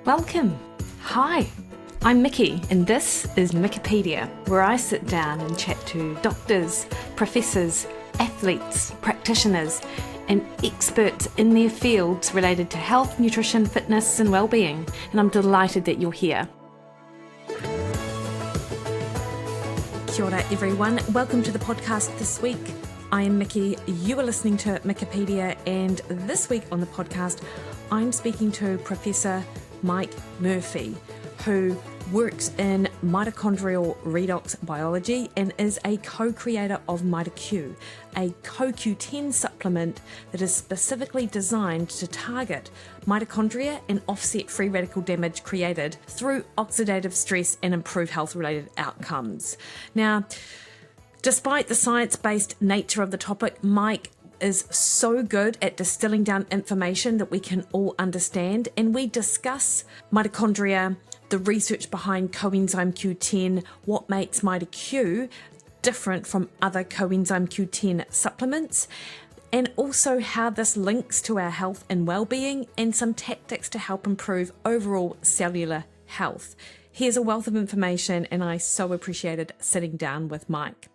Welcome. Hi, I'm Mikki, and this is Mikkipedia, where I sit down and chat to doctors, professors, athletes, practitioners, and experts in their fields related to health, nutrition, fitness, and well-being. And I'm delighted that you're here. Kia ora, everyone. Welcome to the podcast this week. I am Mikki. You are listening to Mikkipedia, and this week on the podcast, I'm speaking to Professor Mike Murphy, who works in Mitochondrial Redox Biology and is a co-creator of Mito Q, a CoQ10 supplement that is specifically designed to target mitochondria and offset free radical damage created through oxidative stress and improve health-related outcomes. Now, despite the science-based nature of the topic, Mike is so good at distilling down information that we can all understand, and we discuss mitochondria, the research behind Coenzyme Q10, what makes Mito Q different from other Coenzyme Q10 supplements, and also how this links to our health and well-being, and some tactics to help improve overall cellular health. Here's a wealth of information, and I so appreciated sitting down with Mike.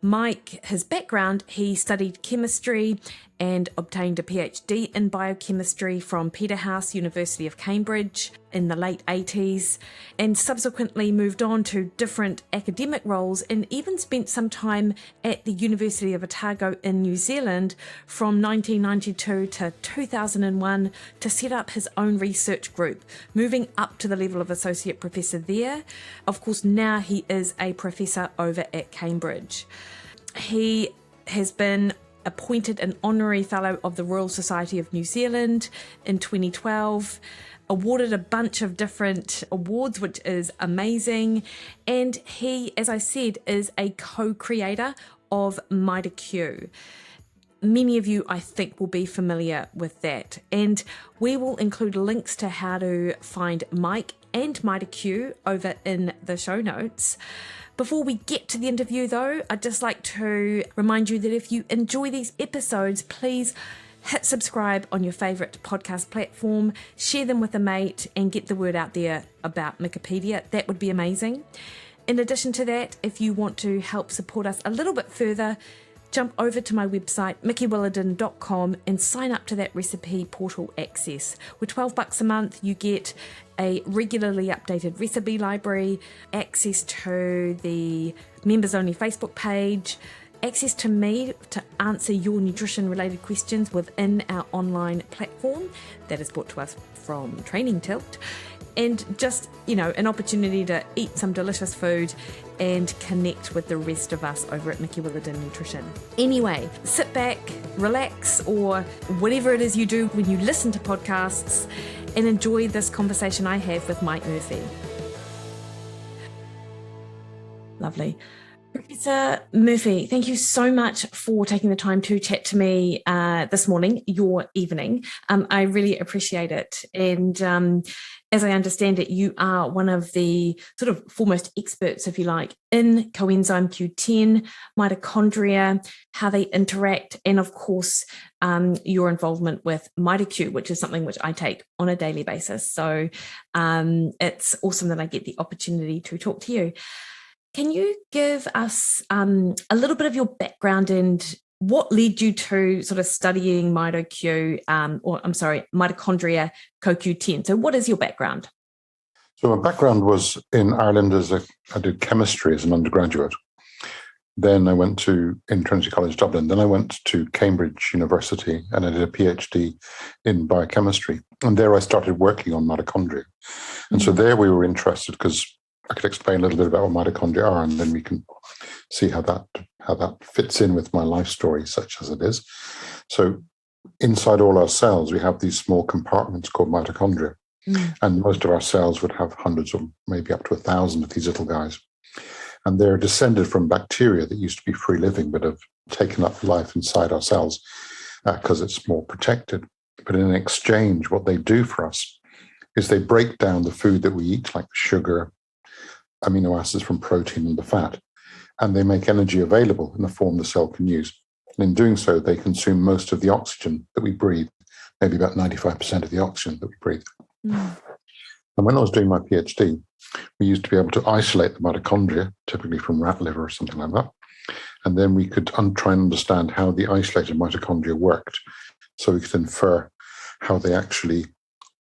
Mike, his background, he studied chemistry and obtained a PhD in biochemistry from Peterhouse, University of Cambridge in the late 80s, and subsequently moved on to different academic roles and even spent some time at the University of Otago in New Zealand from 1992 to 2001 to set up his own research group, moving up to the level of associate professor there. Of course, now he is a professor over at Cambridge. He has been appointed an honorary fellow of the Royal Society of New Zealand in 2012, awarded a bunch of different awards, which is amazing. And he, as I said, is a co-creator of Mito Q. Many of you, I think, will be familiar with that. And we will include links to how to find Mike and Mito Q over in the show notes. Before we get to the interview, though, I'd just like to remind you that if you enjoy these episodes, please hit subscribe on your favourite podcast platform, share them with a mate, and get the word out there about Mikkipedia. That would be amazing. In addition to that, if you want to help support us a little bit further, jump over to my website, Williden.com, and sign up to that recipe portal access. With $12 a month, you get a regularly updated recipe library, access to the members-only Facebook page, access to me to answer your nutrition-related questions within our online platform that is brought to us from Training Tilt, and just, an opportunity to eat some delicious food and connect with the rest of us over at Mikki Williden Nutrition. Anyway, sit back, relax, or whatever it is you do when you listen to podcasts, and enjoy this conversation I have with Mike Murphy. Lovely. Professor Murphy, thank you so much for taking the time to chat to me this morning, your evening. I really appreciate it. And as I understand it, you are one of the sort of foremost experts, if you like, in Coenzyme Q10, mitochondria, how they interact, and of course, your involvement with Mito Q, which is something which I take on a daily basis. So it's awesome that I get the opportunity to talk to you. Can you give us a little bit of your background and what led you to sort of studying Mito Q, Mitochondria CoQ10? So what is your background? So my background was in Ireland I did chemistry as an undergraduate. Then I went in Trinity College Dublin. Then I went to Cambridge University and I did a PhD in biochemistry. And there I started working on mitochondria. And so there we were interested because I could explain a little bit about what mitochondria are, and then we can see how that fits in with my life story, such as it is. So inside all our cells, we have these small compartments called mitochondria. And most of our cells would have hundreds or maybe up to 1,000 of these little guys. And they're descended from bacteria that used to be free living, but have taken up life inside our cells because it's more protected. But in exchange, what they do for us is they break down the food that we eat, like sugar, amino acids from protein and the fat, and they make energy available in a form the cell can use. And in doing so, they consume most of the oxygen that we breathe, maybe about 95% of the oxygen that we breathe. And when I was doing my PhD, we used to be able to isolate the mitochondria, typically from rat liver or something like that. And then we could try and understand how the isolated mitochondria worked. So we could infer how they actually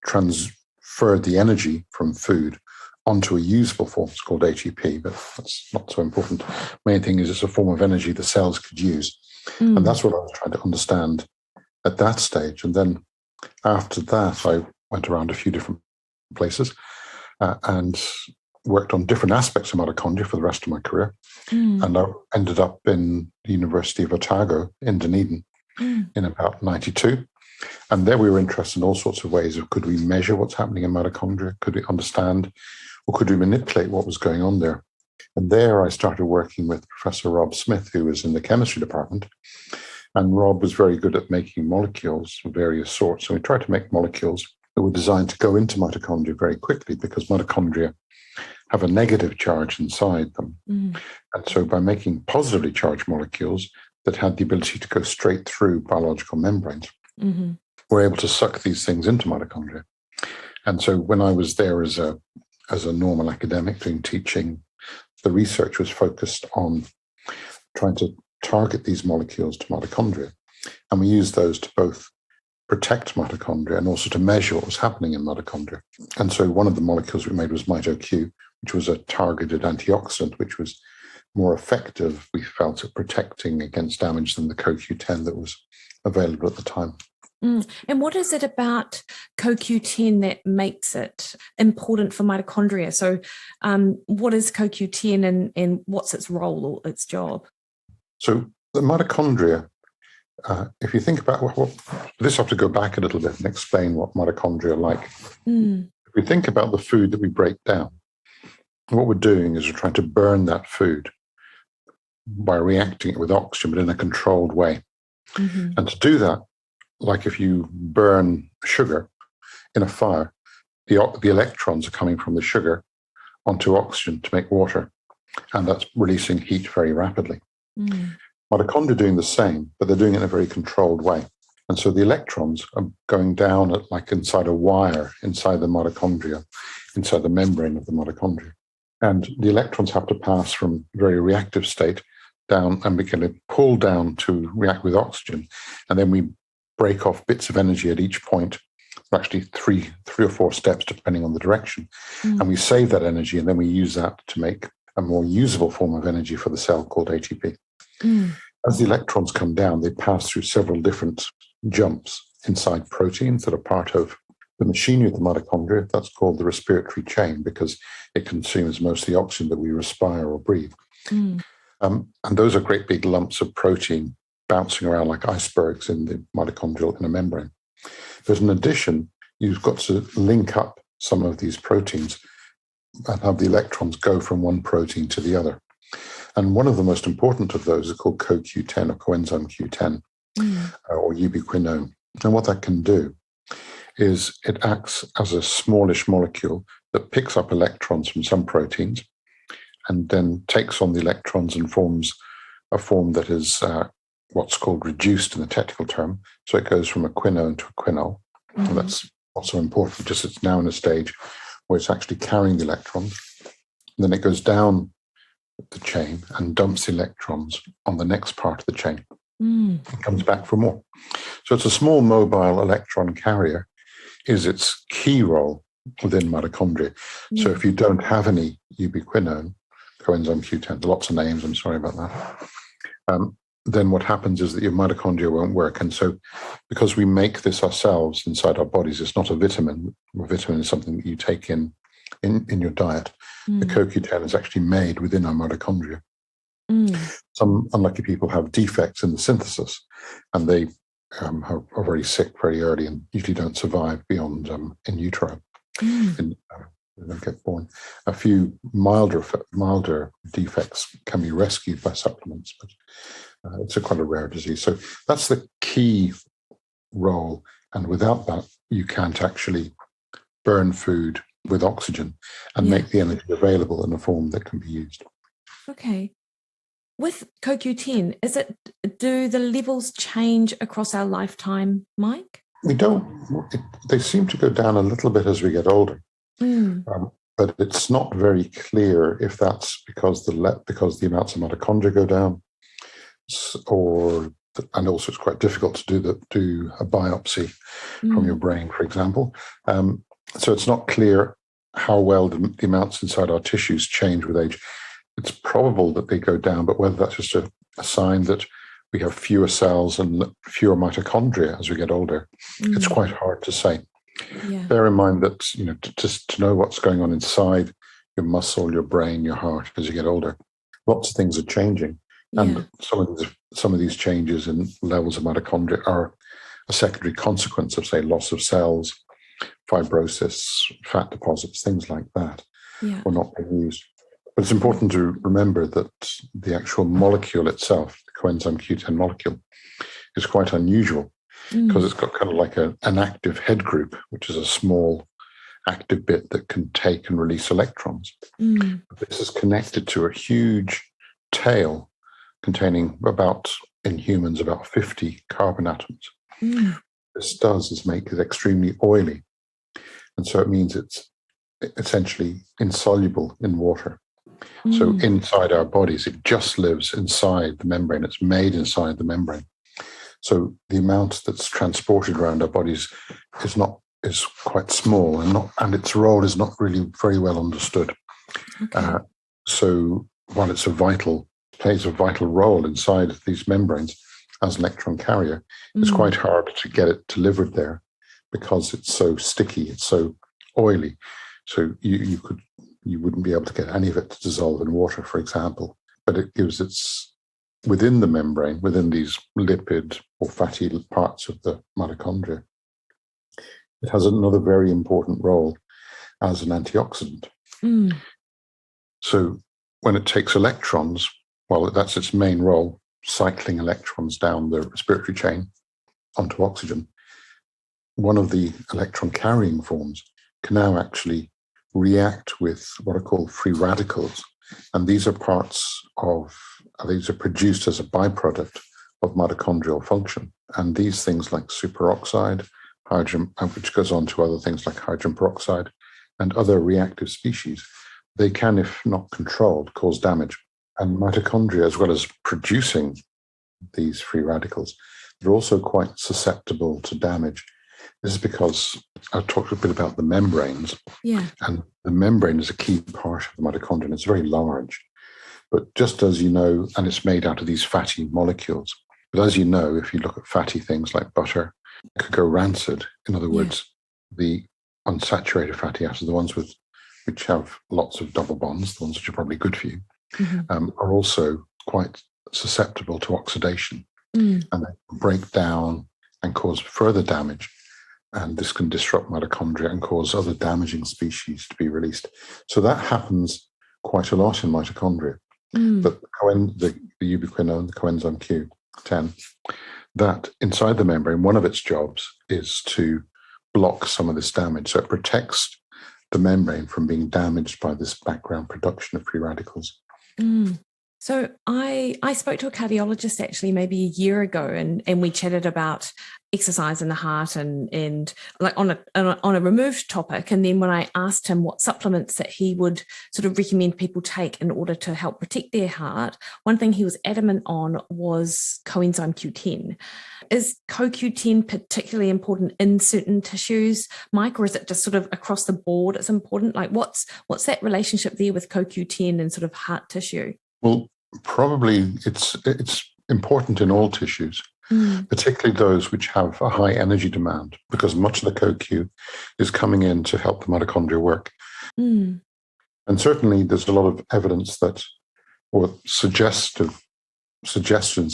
transferred the energy from food onto a usable form. It's called ATP, but that's not so important. Main thing is it's a form of energy the cells could use. And that's what I was trying to understand at that stage. And then after that, I went around a few different places and worked on different aspects of mitochondria for the rest of my career. And I ended up in the University of Otago in Dunedin in about 92. And there we were interested in all sorts of ways of could we measure what's happening in mitochondria? Could we understand or could we manipulate what was going on there? And there I started working with Professor Rob Smith, who was in the chemistry department. And Rob was very good at making molecules of various sorts. So we tried to make molecules that were designed to go into mitochondria very quickly because mitochondria have a negative charge inside them. And so by making positively charged molecules that had the ability to go straight through biological membranes, we're able to suck these things into mitochondria. And so when I was there as a normal academic doing teaching, the research was focused on trying to target these molecules to mitochondria. And we used those to both protect mitochondria and also to measure what was happening in mitochondria. And so one of the molecules we made was Mito Q, which was a targeted antioxidant, which was more effective, we felt, at protecting against damage than the CoQ10 that was available at the time. And what is it about CoQ10 that makes it important for mitochondria? So what is CoQ10 and what's its role or its job? So the mitochondria, if you think about this, I have to go back a little bit and explain what mitochondria are like. If we think about the food that we break down, what we're doing is we're trying to burn that food by reacting it with oxygen, but in a controlled way. And to do that, like if you burn sugar in a fire, the electrons are coming from the sugar onto oxygen to make water, and that's releasing heat very rapidly. Mitochondria are doing the same, but they're doing it in a very controlled way. And so the electrons are going down at like inside a wire, inside the mitochondria, inside the membrane of the mitochondria. And the electrons have to pass from a very reactive state down and begin to pull down to react with oxygen. And then we break off bits of energy at each point, actually three or four steps, depending on the direction. And we save that energy, and then we use that to make a more usable form of energy for the cell called ATP. As the electrons come down, they pass through several different jumps inside proteins that are part of the machinery of the mitochondria. That's called the respiratory chain because it consumes most of the oxygen that we respire or breathe. And those are great big lumps of protein bouncing around like icebergs in the mitochondrial inner membrane. But in addition, you've got to link up some of these proteins and have the electrons go from one protein to the other. And one of the most important of those is called CoQ10 or Coenzyme Q10 or ubiquinone. And what that can do is it acts as a smallish molecule that picks up electrons from some proteins and then takes on the electrons and forms a form that is what's called reduced in the technical term. So it goes from a quinone to a quinol. And that's also important, just it's now in a stage where it's actually carrying the electrons. And then it goes down the chain and dumps electrons on the next part of the chain and comes back for more. So it's a small mobile electron carrier is its key role within mitochondria. So if you don't have any ubiquinone, coenzyme Q10, lots of names, I'm sorry about that, then what happens is that your mitochondria won't work. And so because we make this ourselves inside our bodies, it's not a vitamin. A vitamin is something that you take in your diet. The CoQ10 is actually made within our mitochondria. Some unlucky people have defects in the synthesis, and they are very sick very early and usually don't survive beyond in utero. They don't get born. A few milder defects can be rescued by supplements, but it's quite a rare disease. So that's the key role. And without that, you can't actually burn food with oxygen and make the energy available in a form that can be used. Okay. With CoQ10, do the levels change across our lifetime, Mike? We don't. They seem to go down a little bit as we get older. But it's not very clear if that's because the amounts of mitochondria go down, and also it's quite difficult to do a biopsy from your brain, for example. So it's not clear how well the amounts inside our tissues change with age. It's probable that they go down, but whether that's just a sign that we have fewer cells and fewer mitochondria as we get older, it's quite hard to say. Yeah. Bear in mind that to know what's going on inside your muscle, your brain, your heart as you get older, lots of things are changing, and some of these changes in levels of mitochondria are a secondary consequence of, say, loss of cells, fibrosis, fat deposits, things like that, or not being used. But it's important to remember that the actual molecule itself, the coenzyme Q10 molecule, is quite unusual because it's got kind of like an active head group, which is a small active bit that can take and release electrons. This is connected to a huge tail containing in humans, about 50 carbon atoms. This does is make it extremely oily. And so it means it's essentially insoluble in water. So inside our bodies, it just lives inside the membrane. It's made inside the membrane. So the amount that's transported around our bodies is quite small, and its role is not really very well understood. Okay. So while plays a vital role inside these membranes as an electron carrier, it's quite hard to get it delivered there because it's so sticky, it's so oily. So you wouldn't be able to get any of it to dissolve in water, for example. But it gives within the membrane, within these lipid or fatty parts of the mitochondria, it has another very important role as an antioxidant. So when it takes electrons, well, that's its main role, cycling electrons down the respiratory chain onto oxygen. One of the electron carrying forms can now actually react with what are called free radicals. And these are produced as a byproduct of mitochondrial function. And these things like superoxide, hydrogen, which goes on to other things like hydrogen peroxide and other reactive species, they can, if not controlled, cause damage. And mitochondria, as well as producing these free radicals, they're also quite susceptible to damage. This is because I talked a bit about the membranes. Yeah. And the membrane is a key part of the mitochondria. It's very large. But just as you know, and it's made out of these fatty molecules. But as you know, if you look at fatty things like butter, it could go rancid. In other words, the unsaturated fatty acids, the ones which have lots of double bonds, the ones which are probably good for you, are also quite susceptible to oxidation. And they break down and cause further damage. And this can disrupt mitochondria and cause other damaging species to be released. So that happens quite a lot in mitochondria. But the ubiquinone, the coenzyme Q10, that inside the membrane, one of its jobs is to block some of this damage. So it protects the membrane from being damaged by this background production of free radicals. So I spoke to a cardiologist actually maybe a year ago, and we chatted about exercise in the heart and like on a removed topic. And then when I asked him what supplements that he would sort of recommend people take in order to help protect their heart, one thing he was adamant on was coenzyme Q10. Is CoQ10 particularly important in certain tissues, Mike, or is it just sort of across the board it's important? Like what's that relationship there with CoQ10 and sort of heart tissue? Well, probably it's important in all tissues, particularly those which have a high energy demand, because much of the CoQ is coming in to help the mitochondria work. And certainly there's a lot of evidence or suggestions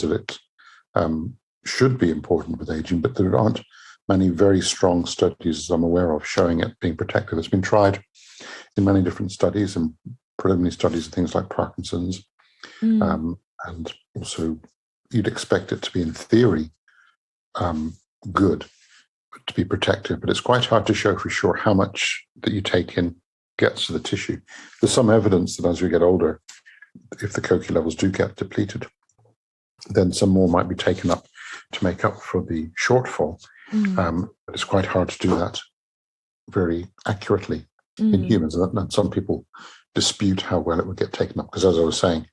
that it should be important with aging, but there aren't many very strong studies, as I'm aware of, showing it being protective. It's been tried in many different studies and preliminary studies of things like Parkinson's. And also you'd expect it to be, in theory, good, to be protective, but it's quite hard to show for sure how much that you take in gets to the tissue. There's some evidence that as we get older, if the CoQ levels do get depleted, then some more might be taken up to make up for the shortfall. But it's quite hard to do that very accurately. in humans. And some people dispute how well it would get taken up because, as I was saying,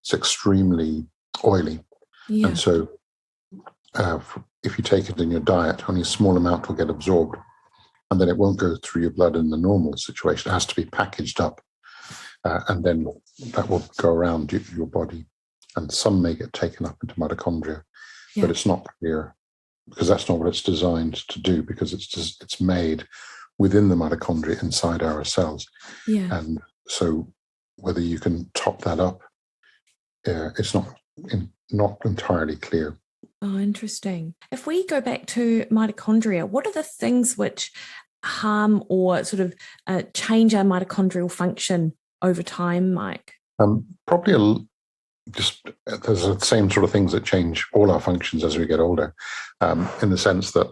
it's extremely oily. Yeah. And so if you take it in your diet, only a small amount will get absorbed, and then it won't go through your blood in the normal situation. It has to be packaged up, and then that will go around your body. And some may get taken up into mitochondria, but it's not clear because that's not what it's designed to do, because it's made within the mitochondria inside our cells. Yeah. And so whether you can top that up, it's not entirely clear. Oh, interesting. If we go back to mitochondria, what are the things which harm or sort of change our mitochondrial function over time, Mike? Probably there's the same sort of things that change all our functions as we get older, in the sense that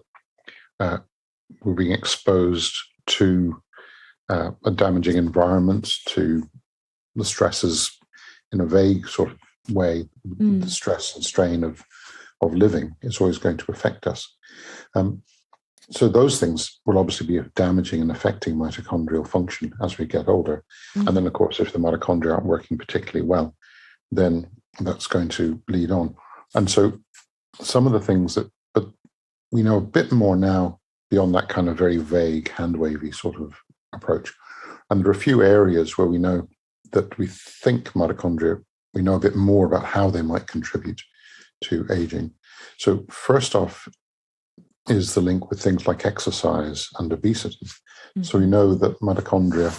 we're being exposed to a damaging environment, to the stresses in a vague sort of way. The stress and strain of living is always going to affect us. So those things will obviously be damaging and affecting mitochondrial function as we get older. And then, of course, if the mitochondria aren't working particularly well, then that's going to lead on. And so some of the things but we know a bit more now beyond that kind of very vague, hand-wavy sort of approach. And there are a few areas where we know that we think mitochondria, we know a bit more about how they might contribute to aging. So first off is the link with things like exercise and obesity. So we know that mitochondria,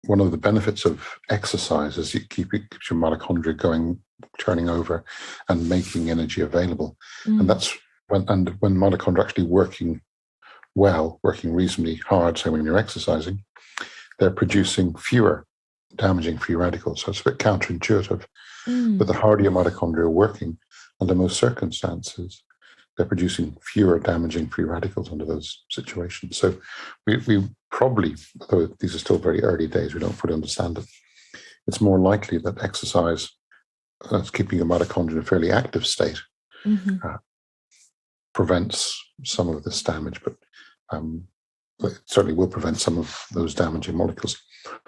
one of the benefits of exercise is it keeps your mitochondria going, turning over and making energy available. And that's when mitochondria are actually working well, working reasonably hard, say when you're exercising, they're producing fewer damaging free radicals. So it's a bit counterintuitive. But the harder your mitochondria are working, under most circumstances, they're producing fewer damaging free radicals under those situations. So we probably, though these are still very early days, we don't fully understand it, it's more likely that exercise, that's keeping your mitochondria in a fairly active state, prevents some of this damage, but it certainly will prevent some of those damaging molecules.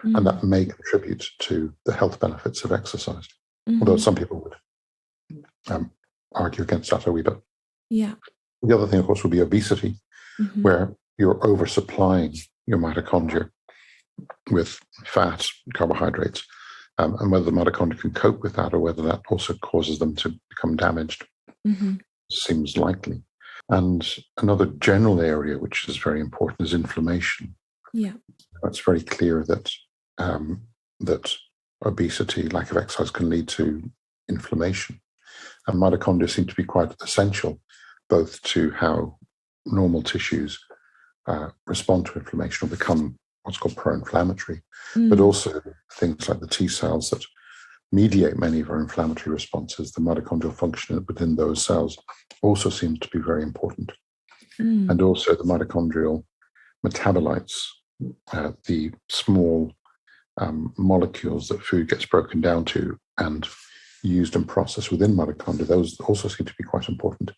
And that may contribute to the health benefits of exercise. Although some people would argue against that a wee bit. Yeah. The other thing, of course, would be obesity, where you're oversupplying your mitochondria with fat, carbohydrates, and whether the mitochondria can cope with that or whether that also causes them to become damaged seems likely. And another general area which is very important is inflammation. Yeah. It's very clear that that obesity, lack of exercise, can lead to inflammation. And mitochondria seem to be quite essential, both to how normal tissues respond to inflammation or become what's called pro-inflammatory, but also things like the T cells that mediate many of our inflammatory responses. The mitochondrial function within those cells also seems to be very important. And also the mitochondrial metabolites, the small molecules that food gets broken down to and used and processed within mitochondria, those also seem to be quite important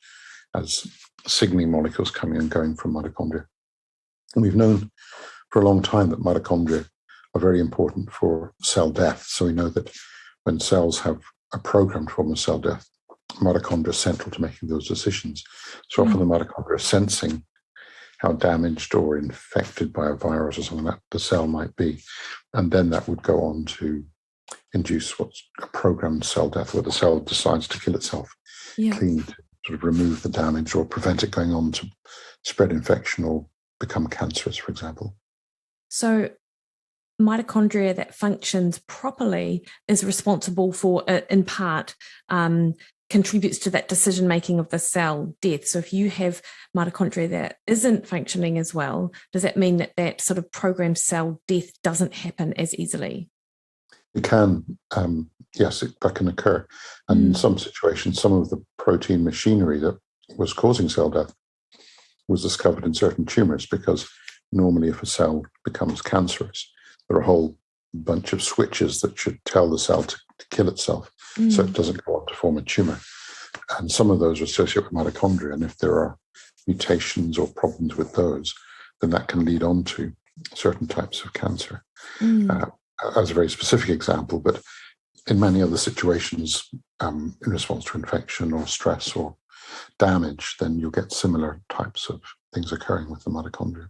as signaling molecules coming and going from mitochondria. And we've known for a long time that mitochondria are very important for cell death. So we know that when cells have a programmed form of cell death, mitochondria are central to making those decisions. So often the mitochondria are sensing how damaged or infected by a virus or something that the cell might be. And then that would go on to induce what's a programmed cell death, where the cell decides to kill itself clean, to sort of remove the damage or prevent it going on to spread infection or become cancerous, for example. So mitochondria that functions properly is responsible for, in part, contributes to that decision-making of the cell death. So if you have mitochondria that isn't functioning as well, does that mean that that sort of programmed cell death doesn't happen as easily? It can, yes, that can occur. And in some situations, some of the protein machinery that was causing cell death was discovered in certain tumors, because normally if a cell becomes cancerous, there are a whole bunch of switches that should tell the cell to kill itself so it doesn't go on to form a tumor. And some of those are associated with mitochondria. And if there are mutations or problems with those, then that can lead on to certain types of cancer, Mm. as a very specific example. But in many other situations, in response to infection or stress or damage, then you'll get similar types of things occurring with the mitochondria.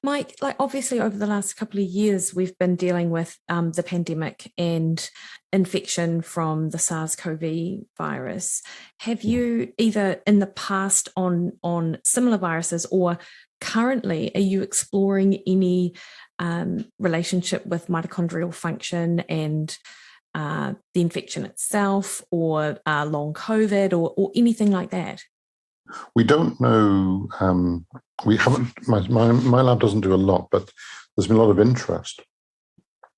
Mike, like obviously over the last couple of years, we've been dealing with the pandemic and infection from the SARS-CoV virus. Have you either in the past on similar viruses or currently, are you exploring any relationship with mitochondrial function and the infection itself or long COVID or anything like that? We don't know. We haven't. My lab doesn't do a lot, but there's been a lot of interest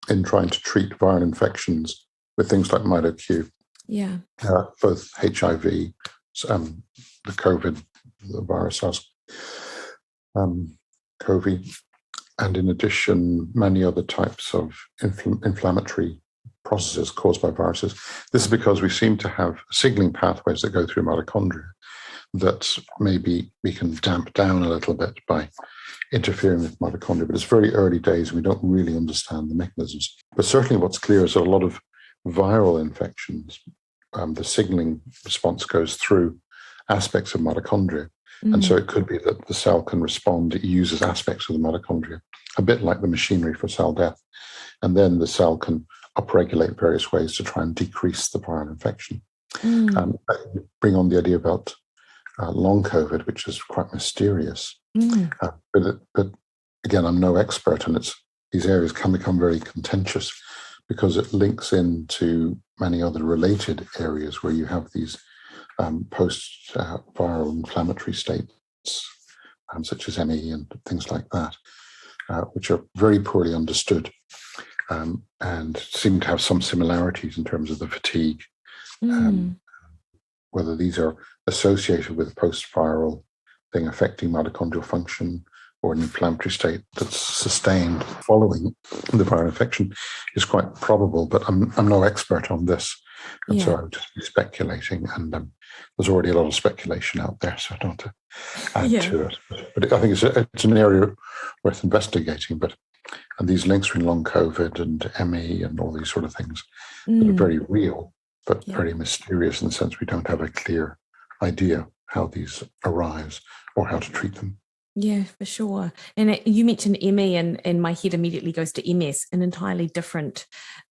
in trying to treat viral infections with things like Mito Q. Yeah. Both HIV, the COVID, the virus SARS-CoV, and in addition, many other types of inflammatory processes caused by viruses. This is because we seem to have signaling pathways that go through mitochondria that maybe we can damp down a little bit by interfering with mitochondria. But it's very early days and we don't really understand the mechanisms. But certainly what's clear is that a lot of viral infections, the signaling response goes through aspects of mitochondria. And so it could be that the cell can respond, it uses aspects of the mitochondria, a bit like the machinery for cell death. And then the cell can upregulate various ways to try and decrease the viral infection. Bring on the idea about long COVID, which is quite mysterious. But again, I'm no expert, and these areas can become very contentious because it links into many other related areas where you have these post-viral inflammatory states, such as ME and things like that, which are very poorly understood and seem to have some similarities in terms of the fatigue. Whether these are associated with post-viral thing affecting mitochondrial function or an inflammatory state that's sustained following the viral infection is quite probable, but I'm no expert on this. And so I would just be speculating, and there's already a lot of speculation out there, so I don't want to add to it. But I think it's an area worth investigating. And these links between long COVID and ME and all these sort of things that are very real, but very mysterious in the sense we don't have a clear idea how these arise or how to treat them. Yeah, for sure. And you mentioned ME, and my head immediately goes to MS, an entirely different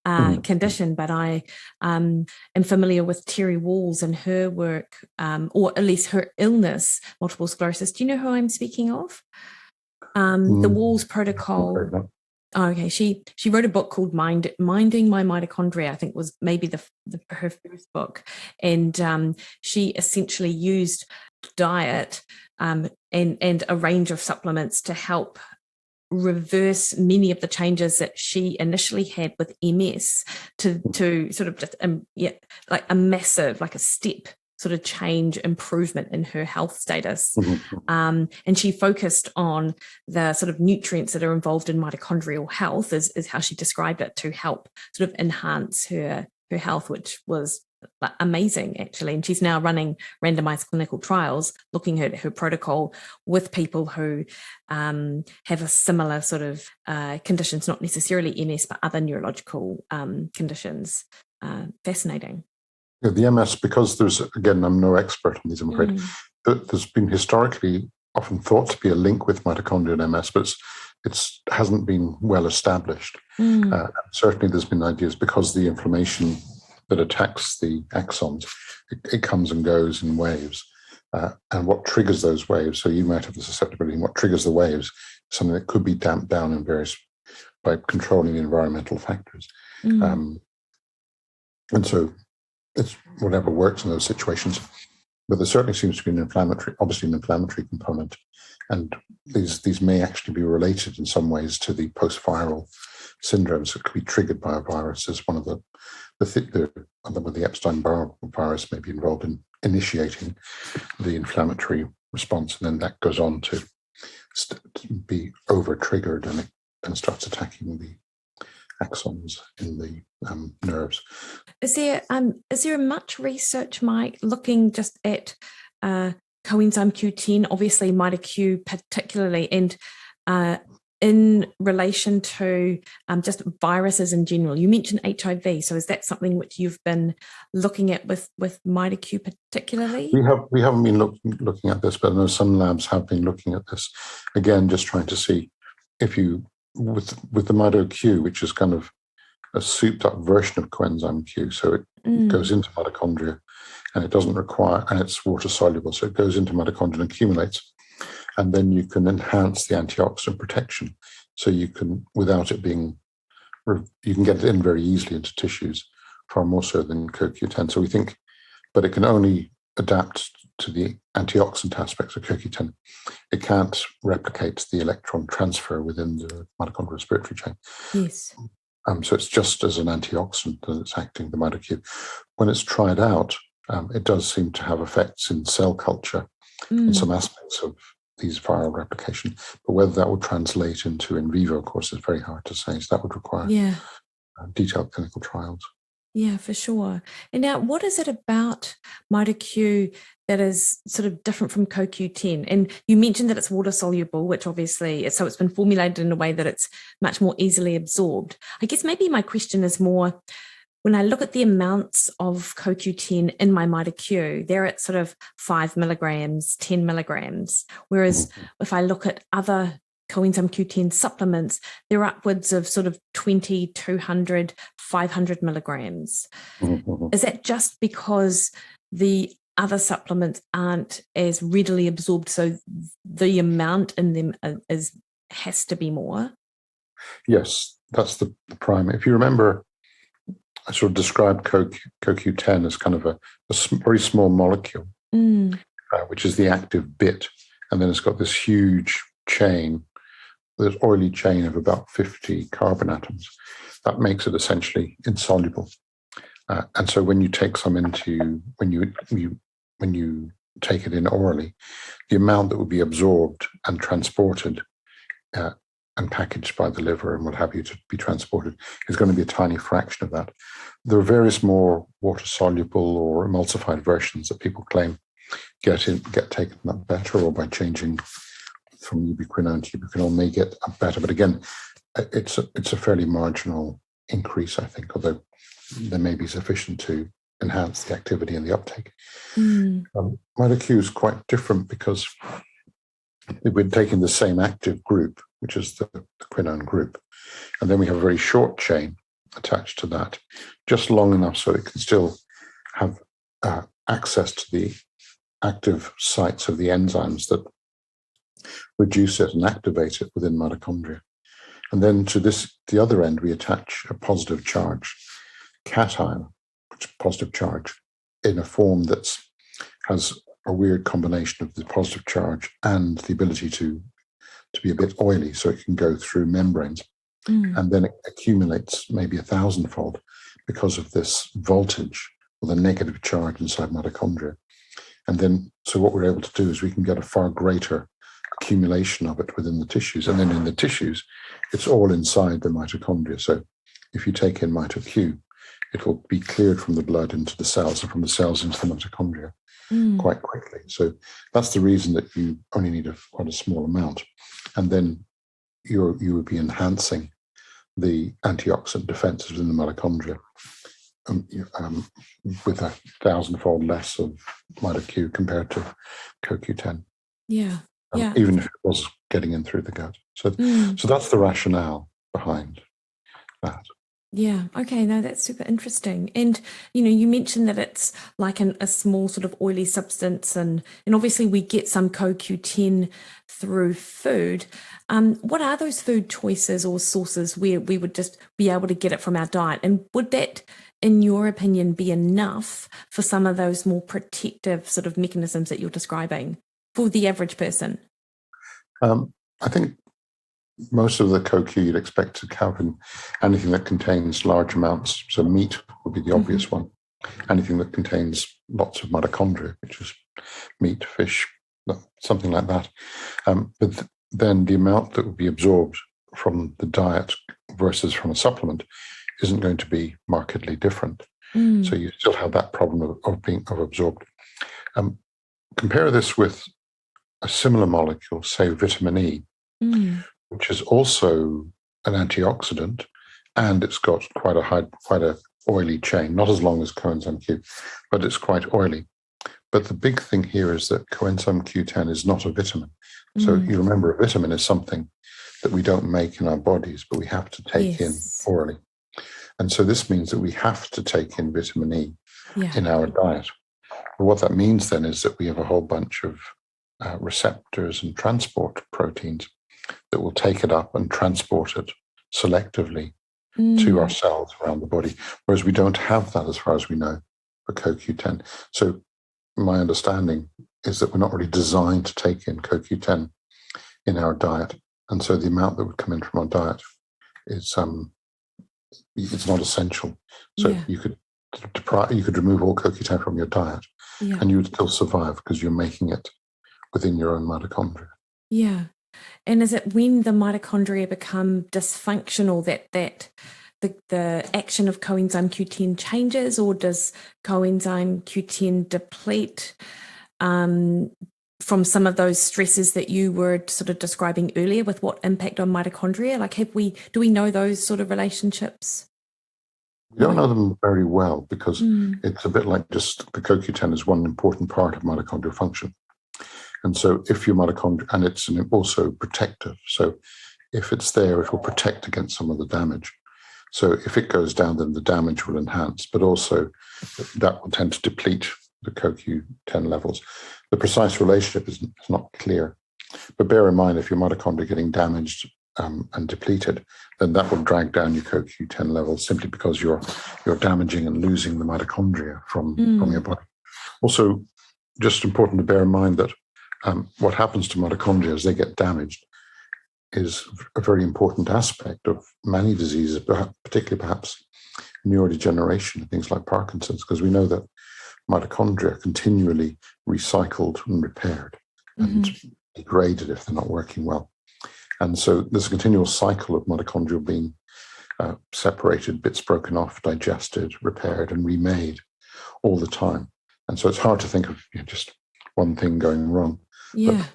condition. But I am familiar with Terry Walls and her work, or at least her illness, multiple sclerosis. Do you know who I'm speaking of? The Walls Protocol. Oh, okay. She wrote a book called Minding My Mitochondria, I think was maybe her first book. And she essentially used diet and a range of supplements to help reverse many of the changes that she initially had with MS to sort of just like a massive, like a step sort of change improvement in her health status. And she focused on the sort of nutrients that are involved in mitochondrial health is how she described it, to help sort of enhance her health, which was amazing actually. And she's now running randomized clinical trials looking at her protocol with people who have a similar sort of conditions, not necessarily MS, but other neurological conditions. Fascinating. Yeah, the MS, because I'm no expert on these, I'm afraid. There's been historically often thought to be a link with mitochondria and MS, but it hasn't been well established. Certainly there's been ideas because the inflammation that attacks the axons, it comes and goes in waves. And what triggers those waves, so you might have the susceptibility, and what triggers the waves, something that could be damped down by controlling the environmental factors. And so it's whatever works in those situations. But there certainly seems to be an inflammatory component. And these may actually be related in some ways to the post-viral syndromes that could be triggered by a virus. As one of the Epstein-Barr virus may be involved in initiating the inflammatory response, and then that goes on to be over-triggered and starts attacking the axons in the nerves. Is there much research, Mike, looking just at coenzyme Q10, obviously Mito Q particularly, and in relation to just viruses in general, you mentioned HIV. So is that something which you've been looking at with Mito Q particularly? We haven't been looking at this, but I know some labs have been looking at this. Again, just trying to see if you, with the Mito Q, which is kind of a souped up version of coenzyme Q, so it goes into mitochondria, and it doesn't require, and it's water soluble, so it goes into mitochondria and accumulates. And then you can enhance the antioxidant protection. So you can, without it being, you can get it in very easily into tissues, far more so than CoQ10. So we think, but it can only adapt to the antioxidant aspects of CoQ10. It can't replicate the electron transfer within the mitochondrial respiratory chain. Yes. So it's just as an antioxidant that it's acting, the Mito Q. When it's tried out, it does seem to have effects in cell culture and some aspects of these viral replication, but whether that will translate into in vivo, of course, is very hard to say. So that would require detailed clinical trials. Yeah, for sure. And now, what is it about Mito Q that is sort of different from CoQ10? And you mentioned that it's water soluble, which obviously, so it's been formulated in a way that it's much more easily absorbed. I guess maybe my question is more, when I look at the amounts of CoQ10 in my Mito Q, they're at sort of 5 milligrams, 10 milligrams. Whereas if I look at other Coenzyme Q10 supplements, they're upwards of sort of 20, 200, 500 milligrams. Is that just because the other supplements aren't as readily absorbed, so the amount in them has to be more? Yes, that's the prime. If you remember, I sort of described CoQ10 as kind of a very small molecule, which is the active bit. And then it's got this huge chain, this oily chain of about 50 carbon atoms. That makes it essentially insoluble. And so when you take some into, when you take it in orally, the amount that would be absorbed and transported and packaged by the liver and what have you to be transported is going to be a tiny fraction of that. There are various more water-soluble or emulsified versions that people claim get taken up better, or by changing from ubiquinone to ubiquinol may get up better. But again, it's a fairly marginal increase, I think, although they may be sufficient to enhance the activity and the uptake. Mito Q is quite different because we're taking the same active group, which is the quinone group, and then we have a very short chain attached to that, just long enough so it can still have access to the active sites of the enzymes that reduce it and activate it within mitochondria. And then to the other end, we attach a positive charge cation, which is positive charge, in a form that has a weird combination of the positive charge and the ability to be a bit oily, so it can go through membranes. And then it accumulates maybe 1,000-fold because of this voltage or the negative charge inside mitochondria. And then, so what we're able to do is we can get a far greater accumulation of it within the tissues. And then in the tissues, it's all inside the mitochondria. So if you take in Mito Q, it will be cleared from the blood into the cells and from the cells into the mitochondria quite quickly. So that's the reason that you only need quite a small amount. And then you would be enhancing the antioxidant defenses within the mitochondria with 1,000-fold less of Mito Q compared to CoQ10. Yeah. Even if it was getting in through the gut. So that's the rationale behind that. Yeah. Okay. No, that's super interesting. And, you mentioned that it's like a small sort of oily substance, and obviously we get some CoQ10 through food. What are those food choices or sources where we would just be able to get it from our diet? And would that, in your opinion, be enough for some of those more protective sort of mechanisms that you're describing for the average person? I think most of the CoQ you'd expect to have in anything that contains large amounts. So meat would be the obvious one. Anything that contains lots of mitochondria, which is meat, fish, something like that. But then the amount that would be absorbed from the diet versus from a supplement isn't going to be markedly different. So you still have that problem of absorbed. Compare this with a similar molecule, say vitamin E, which is also an antioxidant, and it's got quite a oily chain, not as long as coenzyme Q, but it's quite oily. But the big thing here is that coenzyme Q10 is not a vitamin. So you remember, a vitamin is something that we don't make in our bodies, but we have to take in orally. And so this means that we have to take in vitamin E in our diet. But what that means then is that we have a whole bunch of receptors and transport proteins that will take it up and transport it selectively to our cells around the body, whereas we don't have that as far as we know for CoQ10. So my understanding is that we're not really designed to take in CoQ10 in our diet. And so the amount that would come in from our diet is it's not essential. So you could remove all CoQ10 from your diet and you would still survive because you're making it within your own mitochondria. Yeah. And is it when the mitochondria become dysfunctional that the action of coenzyme Q10 changes, or does coenzyme Q10 deplete from some of those stresses that you were sort of describing earlier with what impact on mitochondria? Like, do we know those sort of relationships? We don't know them very well because it's a bit like just the CoQ10 is one important part of mitochondrial function. And so if your mitochondria, and it's also protective. So if it's there, it will protect against some of the damage. So if it goes down, then the damage will enhance, but also that will tend to deplete the CoQ10 levels. The precise relationship is not clear. But bear in mind, if your mitochondria are getting damaged and depleted, then that will drag down your CoQ10 levels simply because you're damaging and losing the mitochondria from your body. Also, just important to bear in mind that what happens to mitochondria as they get damaged is a very important aspect of many diseases, particularly perhaps neurodegeneration, things like Parkinson's, because we know that mitochondria are continually recycled and repaired and degraded if they're not working well. And so there's a continual cycle of mitochondria being separated, bits broken off, digested, repaired, and remade all the time. And so it's hard to think of just one thing going wrong. Yeah. But if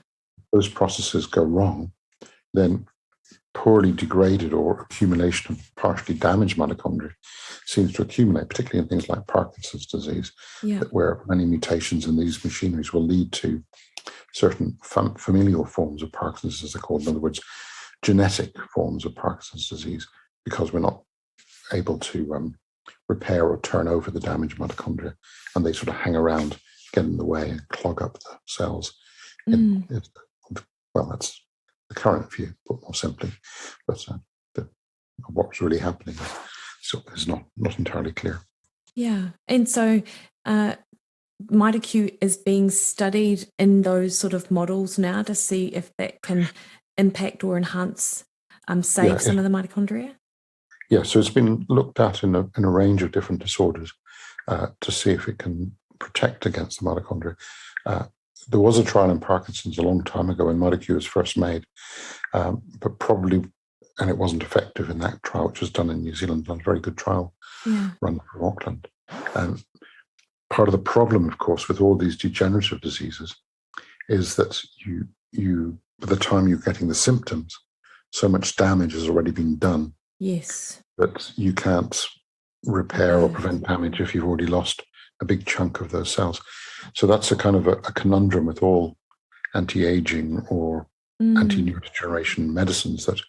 those processes go wrong, then poorly degraded or accumulation of partially damaged mitochondria seems to accumulate, particularly in things like Parkinson's disease, where many mutations in these machineries will lead to certain familial forms of Parkinson's, as they're called, in other words, genetic forms of Parkinson's disease, because we're not able to repair or turn over the damaged mitochondria, and they sort of hang around, get in the way, and clog up the cells. Well, that's the current view, put more simply, but what's really happening is not entirely clear. Yeah, and so Mito Q is being studied in those sort of models now to see if that can impact or enhance, some of the mitochondria. Yeah, so it's been looked at in a range of different disorders to see if it can protect against the mitochondria. There was a trial in Parkinson's a long time ago when Mito Q was first made, but probably, and it wasn't effective in that trial, which was done in New Zealand, a very good trial run from Auckland. Part of the problem, of course, with all these degenerative diseases is that you by the time you're getting the symptoms, so much damage has already been done. Yes. That you can't repair or prevent damage if you've already lost a big chunk of those cells. So that's a kind of a conundrum with all anti-aging or anti-neurodegeneration medicines, that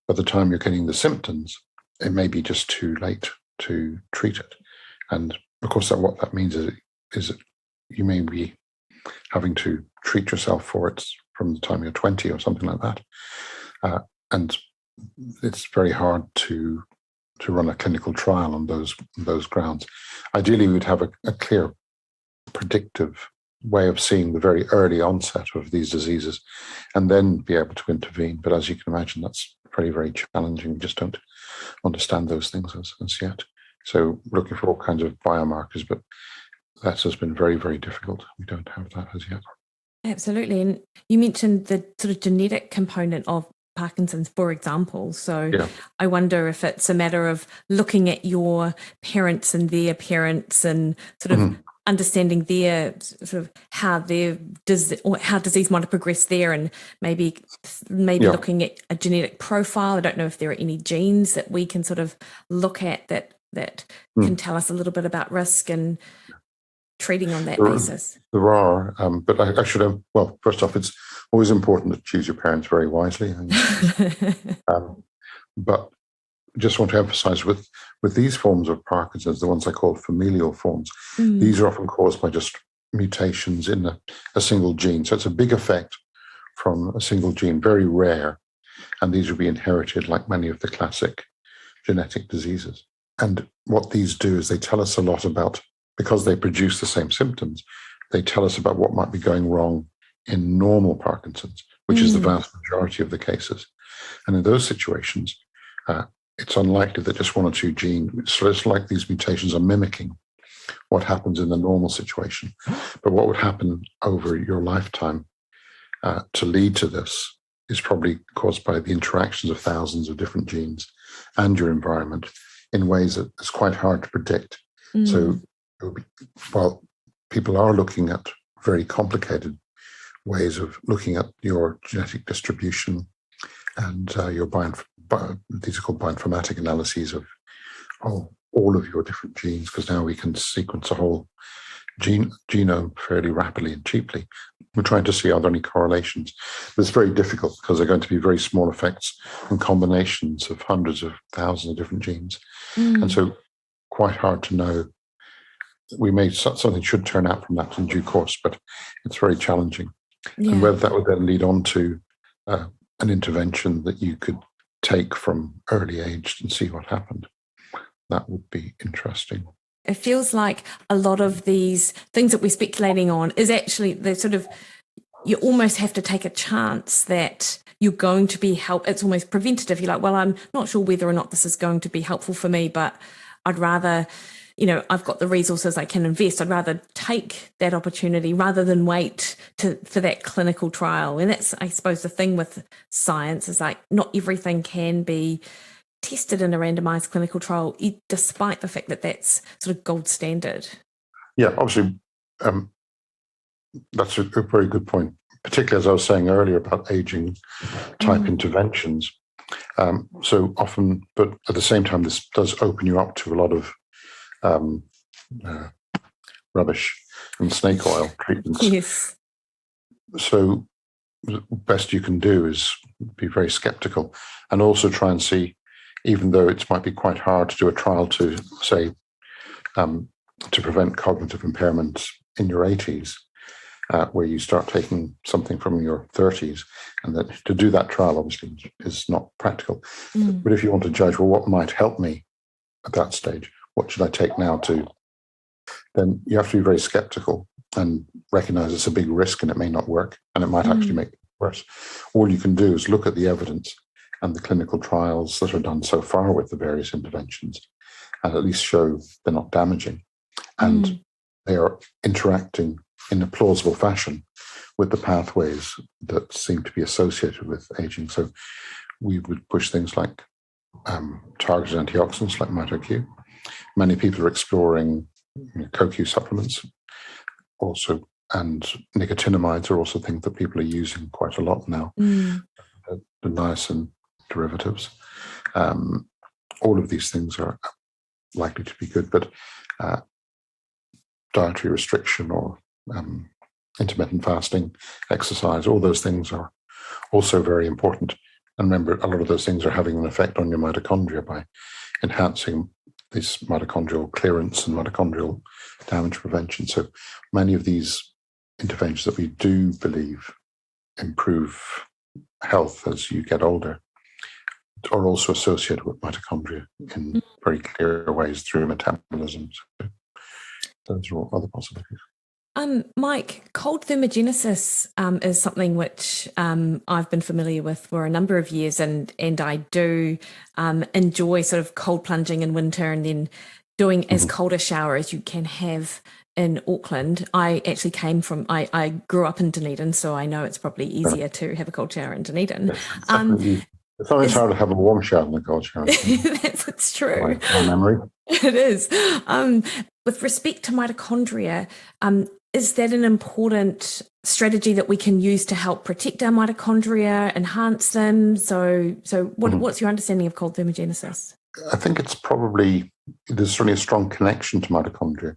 by the time you're getting the symptoms, it may be just too late to treat it. And of course, what that means is that you may be having to treat yourself for it from the time you're 20 or something like that. And it's very hard to run a clinical trial on those grounds. Ideally, we'd have a clear predictive way of seeing the very early onset of these diseases and then be able to intervene. But as you can imagine, that's very, very challenging. We just don't understand those things as yet. So looking for all kinds of biomarkers, but that has been very, very difficult. We don't have that as yet. Absolutely. And you mentioned the sort of genetic component of Parkinson's, for example. So I wonder if it's a matter of looking at your parents and their parents and sort of understanding their sort of how disease might have progressed there, and maybe looking at a genetic profile. I don't know if there are any genes that we can sort of look at that can tell us a little bit about risk and treating on that basis. There are, but I should have, well, first off, it's always important to choose your parents very wisely. But just want to emphasize with these forms of Parkinson's, the ones I call familial forms, these are often caused by just mutations in a single gene. So it's a big effect from a single gene, very rare. And these will be inherited like many of the classic genetic diseases. And what these do is they tell us a lot about, because they produce the same symptoms, they tell us about what might be going wrong in normal Parkinson's, which is the vast majority of the cases. And in those situations, it's unlikely that just one or two genes, so it's like these mutations are mimicking what happens in the normal situation. But what would happen over your lifetime to lead to this is probably caused by the interactions of thousands of different genes and your environment in ways that it's quite hard to predict. So while people are looking at very complicated ways of looking at your genetic distribution and your these are called bioinformatic analyses of all of your different genes, because now we can sequence a whole genome fairly rapidly and cheaply. We're trying to see, are there any correlations? But it's very difficult because they're going to be very small effects and combinations of hundreds of thousands of different genes. And so quite hard to know. We may, something should turn out from that in due course, but it's very challenging. And whether that would then lead on to an intervention that you could take from early age and see what happened, that would be interesting. It feels like a lot of these things that we're speculating on is actually the sort of, you almost have to take a chance that you're going to be it's almost preventative. You're like, well, I'm not sure whether or not this is going to be helpful for me, but I'd rather, I've got the resources I can invest. I'd rather take that opportunity rather than wait for that clinical trial. And that's, I suppose, the thing with science is like not everything can be tested in a randomized clinical trial, despite the fact that that's sort of gold standard. Yeah, obviously, that's a very good point, particularly as I was saying earlier about aging type interventions. So often, but at the same time, this does open you up to a lot of rubbish and snake oil treatments. Yes. So the best you can do is be very skeptical and also try and see, even though it might be quite hard to do a trial to say, to prevent cognitive impairment in your 80s, where you start taking something from your 30s, and that to do that trial obviously is not practical. But if you want to judge, well, what might help me at that stage? What should I take now to? Then you have to be very skeptical and recognize it's a big risk and it may not work and it might actually make it worse. All you can do is look at the evidence and the clinical trials that are done so far with the various interventions and at least show they're not damaging and they are interacting in a plausible fashion with the pathways that seem to be associated with aging. So we would push things like targeted antioxidants like Mito Q. Many people are exploring CoQ supplements also, and nicotinamides are also things that people are using quite a lot now. The niacin derivatives. All of these things are likely to be good, but dietary restriction or intermittent fasting, exercise, all those things are also very important. And remember, a lot of those things are having an effect on your mitochondria by enhancing this mitochondrial clearance and mitochondrial damage prevention. So many of these interventions that we do believe improve health as you get older are also associated with mitochondria in very clear ways through metabolism. So those are all other possibilities. Mike, cold thermogenesis is something which I've been familiar with for a number of years, and I do enjoy sort of cold plunging in winter and then doing as cold a shower as you can have in Auckland. I actually I grew up in Dunedin, so I know it's probably easier to have a cold shower in Dunedin. It's always hard to have a warm shower than a cold shower. It's true. My memory. It is. with respect to mitochondria, is that an important strategy that we can use to help protect our mitochondria, enhance them? So what's your understanding of cold thermogenesis? I think it's probably, there's certainly a strong connection to mitochondria.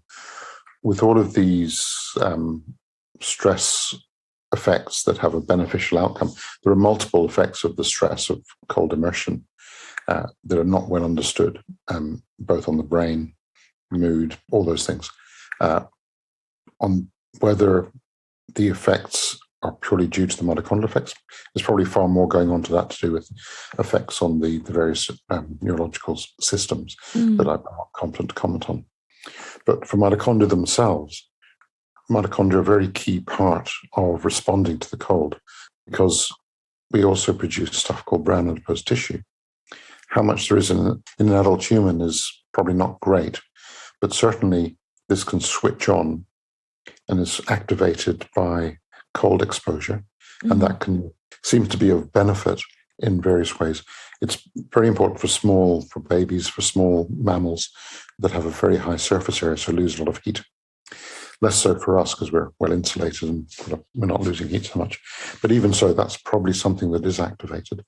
With all of these stress effects that have a beneficial outcome, there are multiple effects of the stress of cold immersion that are not well understood, both on the brain, mood, all those things. On whether the effects are purely due to the mitochondrial effects, there's probably far more going on to that to do with effects on the various neurological systems that I'm not competent to comment on. But for mitochondria themselves, mitochondria are a very key part of responding to the cold, because we also produce stuff called brown adipose tissue. How much there is in an adult human is probably not great, but certainly this can switch on and is activated by cold exposure, and that seems to be of benefit in various ways. It's very important for babies, for small mammals that have a very high surface area, so lose a lot of heat. Less so for us because we're well insulated and we're not losing heat so much. But even so, that's probably something that is activated.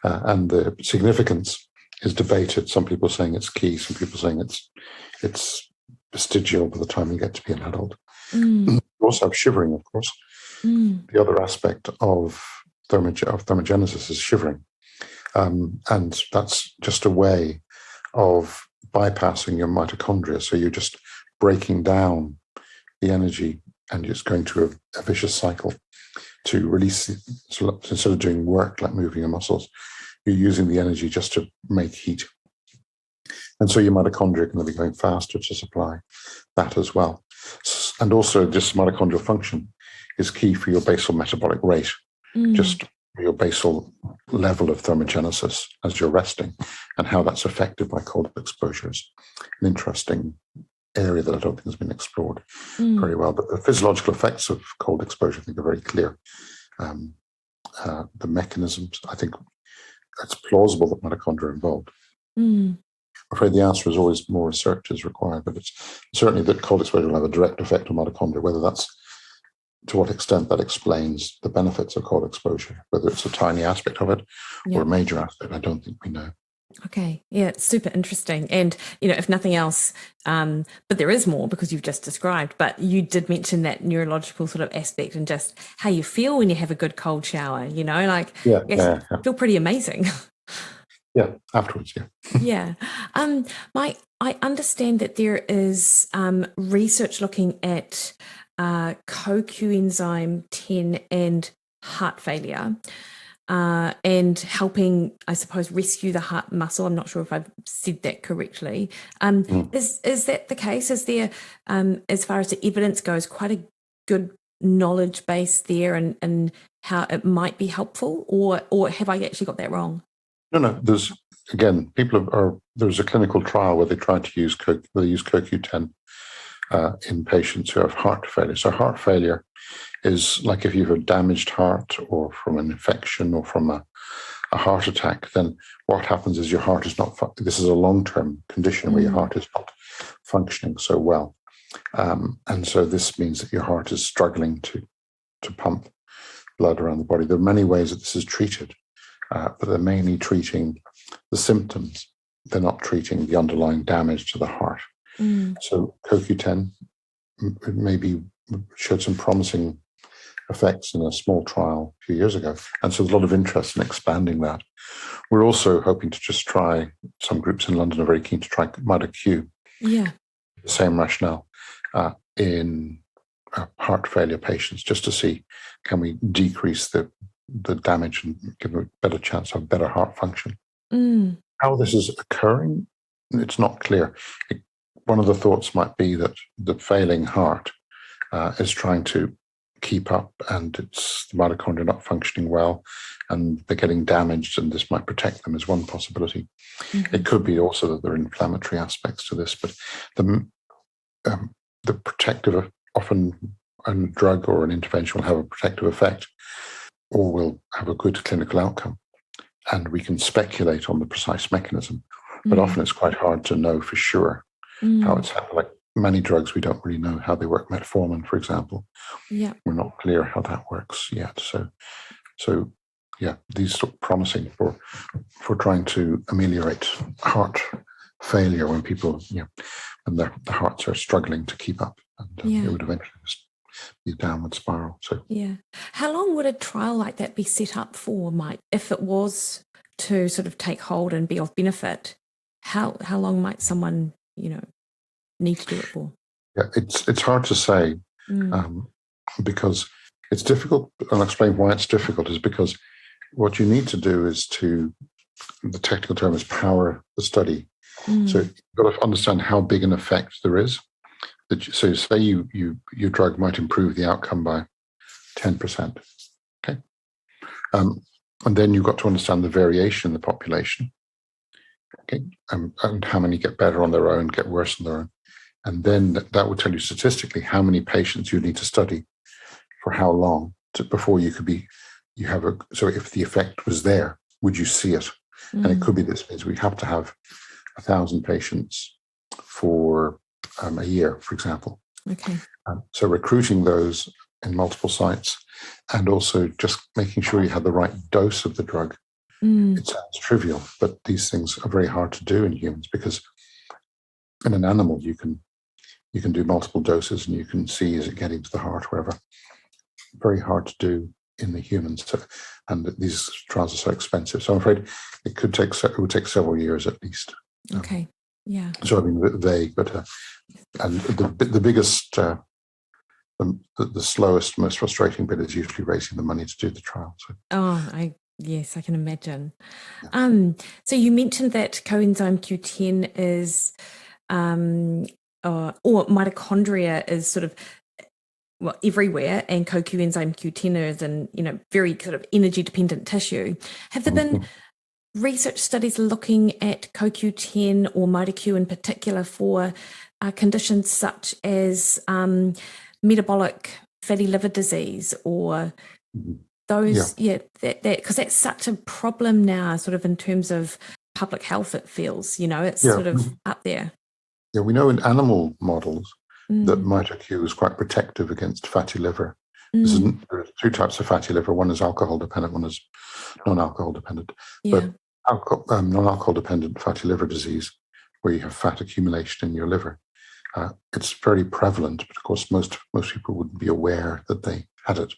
And the significance is debated. Some people are saying it's key, some people are saying it's vestigial by the time you get to be an adult. You also have shivering, of course. The other aspect of thermogenesis is shivering. And that's just a way of bypassing your mitochondria. So you're just breaking down the energy and it's going through a vicious cycle to release it. So instead of doing work like moving your muscles, you're using the energy just to make heat. And so your mitochondria are going to be going faster to supply that as well. And also this mitochondrial function is key for your basal metabolic rate, just your basal level of thermogenesis as you're resting, and how that's affected by cold exposure is an interesting area that I don't think has been explored very well. But the physiological effects of cold exposure, I think, are very clear. The mechanisms, I think it's plausible that mitochondria are involved. I'm afraid the answer is always more research is required, but it's certainly that cold exposure will have a direct effect on mitochondria. Whether that's to what extent that explains the benefits of cold exposure, whether it's a tiny aspect of it or a major aspect, I don't think we know. Okay. Yeah, it's super interesting. And, if nothing else, but there is more because you've just described, but you did mention that neurological sort of aspect and just how you feel when you have a good cold shower, feel pretty amazing. Yeah, afterwards, Yeah. I understand that there is research looking at coenzyme 10 and heart failure. And helping, I suppose, rescue the heart muscle. I'm not sure if I've said that correctly. Is that the case? Is there, as far as the evidence goes, quite a good knowledge base there and how it might be helpful? Or have I actually got that wrong? No. There's, again, there's a clinical trial where they tried to use CoQ10 in patients who have heart failure. So heart failure is like if you have a damaged heart or from an infection or from a heart attack, then what happens is your heart is not, this is a long-term condition where your heart is not functioning so well. And so this means that your heart is struggling to pump blood around the body. There are many ways that this is treated, but they're mainly treating the symptoms. They're not treating the underlying damage to the heart. So CoQ10 maybe showed some promising effects in a small trial a few years ago. And so there's a lot of interest in expanding that. We're also hoping to just try, some groups in London are very keen to try Mito Q. Yeah. The same rationale in heart failure patients, just to see, can we decrease the damage and give them a better chance of better heart function. How this is occurring, it's not clear. One of the thoughts might be that the failing heart is trying to keep up and it's the mitochondria not functioning well and they're getting damaged and this might protect them is one possibility. It could be also that there are inflammatory aspects to this, but the protective, often a drug or an intervention will have a protective effect or will have a good clinical outcome. And we can speculate on the precise mechanism, but often it's quite hard to know for sure how it's happening. Like many drugs, we don't really know how they work. Metformin, for example, Yeah. we're not clear how that works yet. So yeah, these look promising for trying to ameliorate heart failure when people, and their hearts are struggling to keep up, and it would eventually just be a downward spiral. So yeah, how long would a trial like that be set up for, Mike, if it was to sort of take hold and be of benefit? How long might someone need to do it for? yeah, it's hard to say, because it's difficult. I'll explain why it's difficult. Is because what you need to do is the technical term is power the study. So you've got to understand how big an effect there is. So say your drug might improve the outcome by 10%. Okay. And then you've got to understand the variation in the population. Okay. And how many get better on their own, get worse on their own. And then that would tell you statistically how many patients you need to study for how long before you could be, so if the effect was there, would you see it? And it could be this means we have to have 1,000 patients for a year, for example. Okay. So recruiting those in multiple sites, and also just making sure you have the right dose of the drug. It sounds trivial, but these things are very hard to do in humans, because in an animal you can do multiple doses and you can see, is it getting to the heart, wherever. Very hard to do in the humans, and these trials are so expensive. So I'm afraid it would take several years at least. Okay. Yeah. So I mean, a bit vague, but and the biggest, the slowest, most frustrating bit is usually raising the money to do the trial. So. Yes, I can imagine. Yeah. So you mentioned that coenzyme Q10 is, or mitochondria is sort of everywhere, and coenzyme Q10 is in very sort of energy dependent tissue. Have there been research studies looking at CoQ10 or Mito Q in particular for conditions such as metabolic fatty liver disease, or those? That because that's such a problem now, sort of in terms of public health. It feels it's sort of up there. Yeah, we know in animal models that Mito Q is quite protective against fatty liver. There are two types of fatty liver. One is alcohol dependent, one is non-alcohol dependent. Yeah. But non-alcohol dependent fatty liver disease, where you have fat accumulation in your liver, it's very prevalent, but of course most people wouldn't be aware that they had it.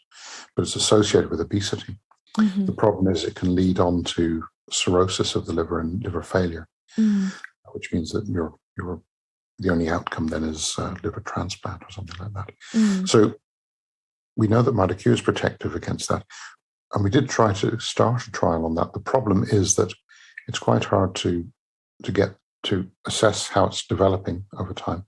But it's associated with obesity. The problem is it can lead on to cirrhosis of the liver and liver failure, which means that the only outcome then is liver transplant or something like that. So we know that Mito Q is protective against that. And we did try to start a trial on that. The problem is that it's quite hard to get to assess how it's developing over time,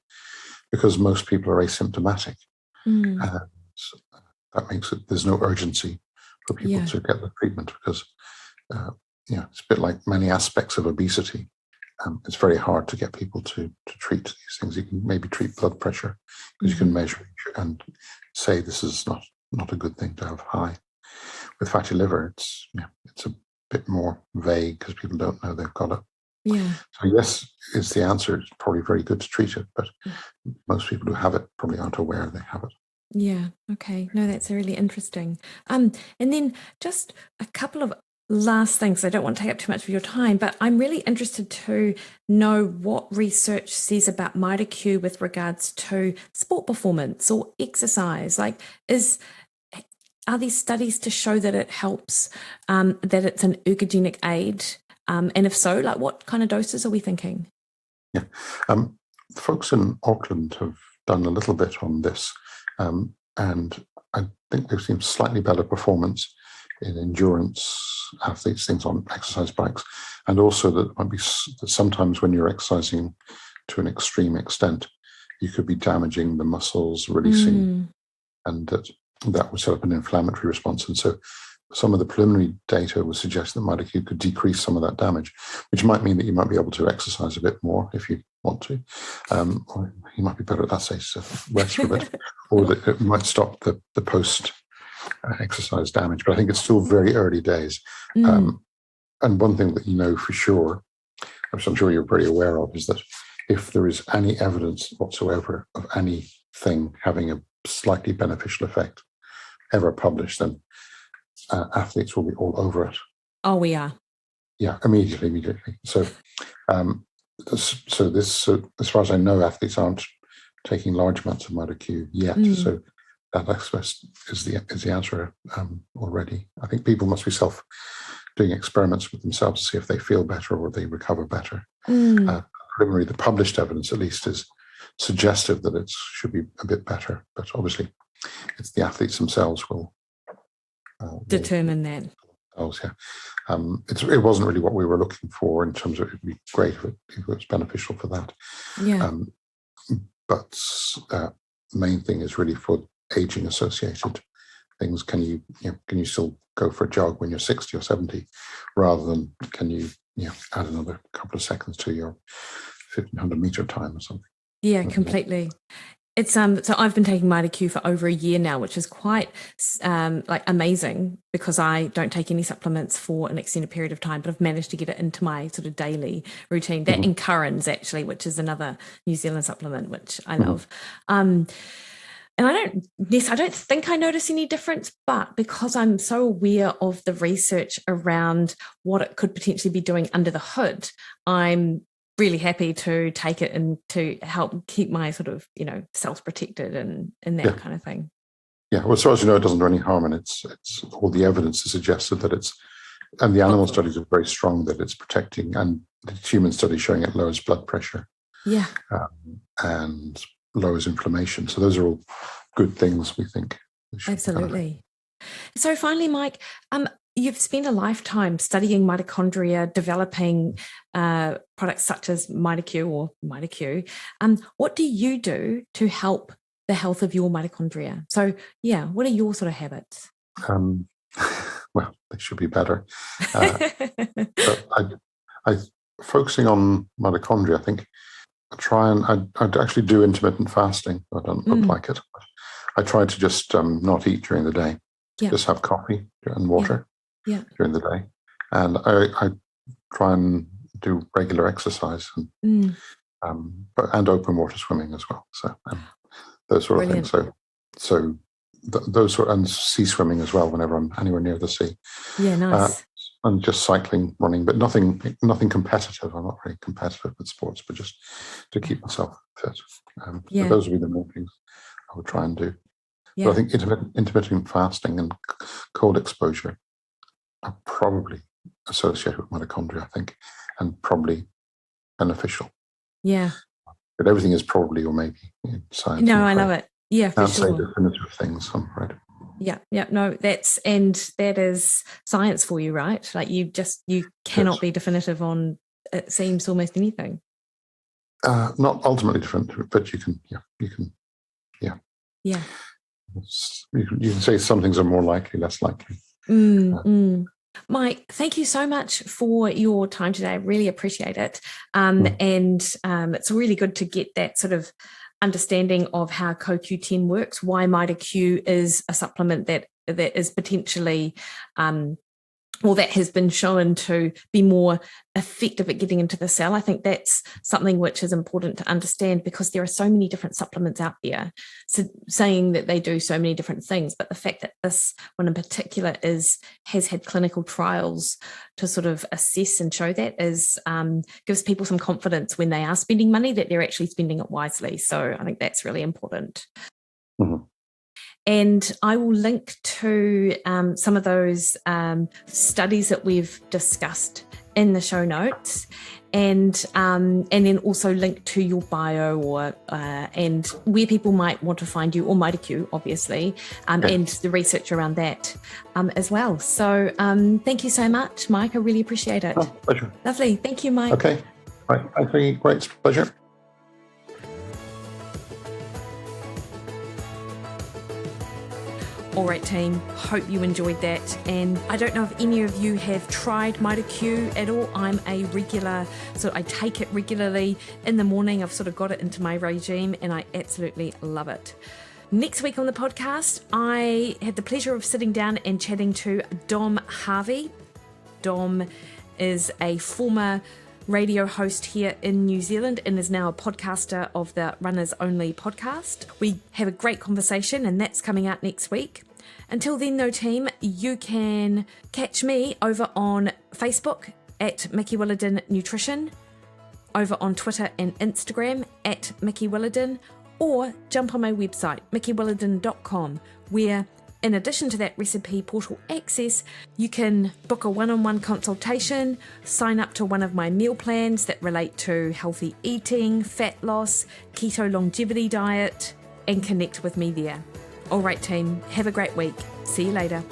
because most people are asymptomatic. And that makes it, there's no urgency for people to get the treatment, because it's a bit like many aspects of obesity. It's very hard to get people to treat these things. You can maybe treat blood pressure, because you can measure and say this is not a good thing to have high. With fatty liver, it's a bit more vague, because people don't know they've got it. Yeah. So yes, is the answer. It's probably very good to treat it, but most people who have it probably aren't aware they have it. Yeah. Okay. No, that's really interesting. And then just a couple of last things. I don't want to take up too much of your time, but I'm really interested to know what research says about Mito Q with regards to sport performance or exercise. Like, are these studies to show that it helps, that it's an ergogenic aid? And if so, like, what kind of doses are we thinking? Yeah. The folks in Auckland have done a little bit on this, and I think they've seen slightly better performance in endurance athletes, things on exercise bikes, and also that might be that sometimes when you're exercising to an extreme extent, you could be damaging the muscles, releasing, and that would set up an inflammatory response. And so some of the preliminary data would suggest that Mito Q could decrease some of that damage, which might mean that you might be able to exercise a bit more if you want to, or you might be better at that stage, so rest for a bit, or that it might stop the post exercise damage. But I think it's still very early days. And one thing that you know for sure, which I'm sure you're pretty aware of, is that if there is any evidence whatsoever of anything having a slightly beneficial effect ever published, then athletes will be all over it. Oh, we are. Yeah, immediately. So, as far as I know, athletes aren't taking large amounts of Mito Q yet. So that is the answer already. I think people must be doing experiments with themselves to see if they feel better or they recover better. Preliminary, the published evidence at least is suggestive that it should be a bit better, but obviously it's the athletes themselves will determine that. It wasn't really what we were looking for in terms of it'd be great if it was beneficial for that. Yeah. But the main thing is really for aging associated things. Can you still go for a jog when you're 60 or 70, rather than can you add another couple of seconds to your 1500 meter time or something? Yeah, completely. It's so I've been taking Mito Q for over a year now, which is quite amazing, because I don't take any supplements for an extended period of time, but I've managed to get it into my sort of daily routine. That and Currans, actually, which is another New Zealand supplement which I love. And I don't think I notice any difference, but because I'm so aware of the research around what it could potentially be doing under the hood, I'm really happy to take it and to help keep my sort of, cells protected and that kind of thing. Yeah, well, as far as you know, it doesn't do any harm, and it's all the evidence has suggested that and the animal studies are very strong that it's protecting, and the human studies showing it lowers blood pressure. Yeah. And lowers inflammation. So those are all good things, we think. Absolutely. So finally, Mike, you've spent a lifetime studying mitochondria, developing products such as Mito Q or Mito Q. What do you do to help the health of your mitochondria? So, what are your sort of habits? Well, they should be better. But I focusing on mitochondria, I think I'd actually do intermittent fasting. I don't look like it. I try to just not eat during the day. Just have coffee and water during the day. And I try and do regular exercise and open water swimming as well. So those sort of things. So those sort, and sea swimming as well whenever I'm anywhere near the sea. Yeah, nice. And just cycling, running, but nothing competitive. I'm not very competitive with sports, but just to keep myself fit. So those would be the main things I would try and do. Yeah. But I think intermittent fasting and cold exposure are probably associated with mitochondria, I think, and probably beneficial. Yeah. But everything is probably or maybe in science. No, I love it. Yeah, for sure. Can't say definitive things, I'm afraid. Yeah. No, that is science for you, right? Like you cannot be definitive on, it seems, almost anything. Not ultimately definitive, but you can. Yeah. You can say some things are more likely, less likely. Mike, thank you so much for your time today. I really appreciate it. And it's really good to get that sort of understanding of how CoQ10 works, why Mito Q is a supplement that is potentially that has been shown to be more effective at getting into the cell. I think that's something which is important to understand, because there are so many different supplements out there saying that they do so many different things. But the fact that this one in particular has had clinical trials to sort of assess and show that gives people some confidence when they are spending money that they're actually spending it wisely. So I think that's really important. Mm-hmm. And I will link to some of those studies that we've discussed in the show notes, and then also link to your bio and where people might want to find you, or Mito Q, obviously, and the research around that as well. So thank you so much, Mike. I really appreciate it. Oh, pleasure. Lovely. Thank you, Mike. Okay. Right. Thank great pleasure. All right, team, hope you enjoyed that. And I don't know if any of you have tried Mito Q at all. I'm a regular, so I take it regularly in the morning. I've sort of got it into my regime and I absolutely love it. Next week on the podcast, I had the pleasure of sitting down and chatting to Dom Harvey. Dom is a former radio host here in New Zealand and is now a podcaster of the Runners Only podcast. We have a great conversation and that's coming out next week. Until then though, team, you can catch me over on Facebook at Mikki Williden Nutrition, over on Twitter and Instagram at Mikki Williden, or jump on my website, mikkiwilliden.com, where in addition to that recipe portal access, you can book a one-on-one consultation, sign up to one of my meal plans that relate to healthy eating, fat loss, keto longevity diet, and connect with me there. All right, team, have a great week. See you later.